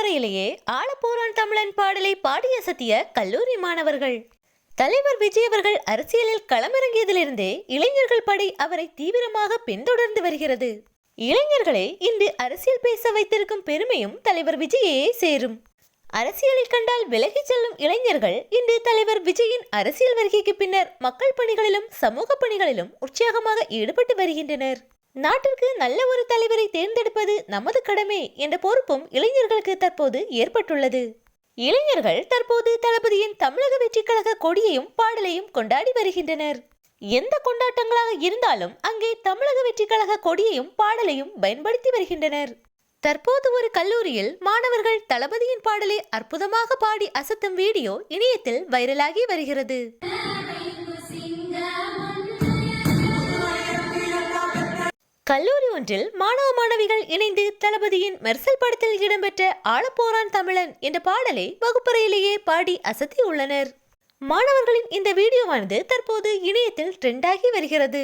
வகுப்பறையிலேயே ஆளப்போரான் தமிழன் பாடலை பாடி அசத்திய கல்லூரி மாணவர்கள். தலைவர் விஜய் அவர்கள் அரசியலில் களமிறங்கியதிலிருந்தே இளைஞர்கள் படை அவரை தீவிரமாக பின்தொடர்ந்து வருகிறது. இளைஞர்களை இன்று அரசியல் பேச வைத்திருக்கும் பெருமையும் தலைவர் விஜயே சேரும். அரசியலில் கண்டால் விலகி செல்லும் இளைஞர்கள் இன்று தலைவர் விஜயின் அரசியல் வருகைக்கு பின்னர் மக்கள் பணிகளிலும் சமூக பணிகளிலும் உற்சாகமாக ஈடுபட்டு வருகின்றனர். நாட்டிற்கு நல்ல ஒரு தலைவரை தேர்ந்தெடுப்பது நமது கடமை என்ற பொறுப்பும் இளைஞர்களுக்கு தற்போது ஏற்பட்டுள்ளது. இளைஞர்கள் தற்போது தளபதியின் தமிழக வெற்றி கழக கொடியையும் பாடலையும் கொண்டாடி வருகின்றனர். எந்த கொண்டாட்டங்களாக இருந்தாலும் அங்கே தமிழக வெற்றி கழக கொடியையும் பாடலையும் பயன்படுத்தி வருகின்றனர். தற்போது ஒரு கல்லூரியில் மாணவர்கள் தளபதியின் பாடலை அற்புதமாக பாடி அசத்தும் வீடியோ இணையத்தில் வைரலாகி வருகிறது. கல்லூரி ஒன்றில் மாணவ மாணவிகள் இணைந்து தளபதியின் மெர்சல் படத்தில் இடம்பெற்ற ஆளப்போரான் தமிழன் என்ற பாடலை வகுப்பறையிலேயே பாடி அசத்தியுள்ளனர். மாணவர்களின் இந்த வீடியோவானது தற்போது இணையத்தில் ட்ரெண்டாகி வருகிறது.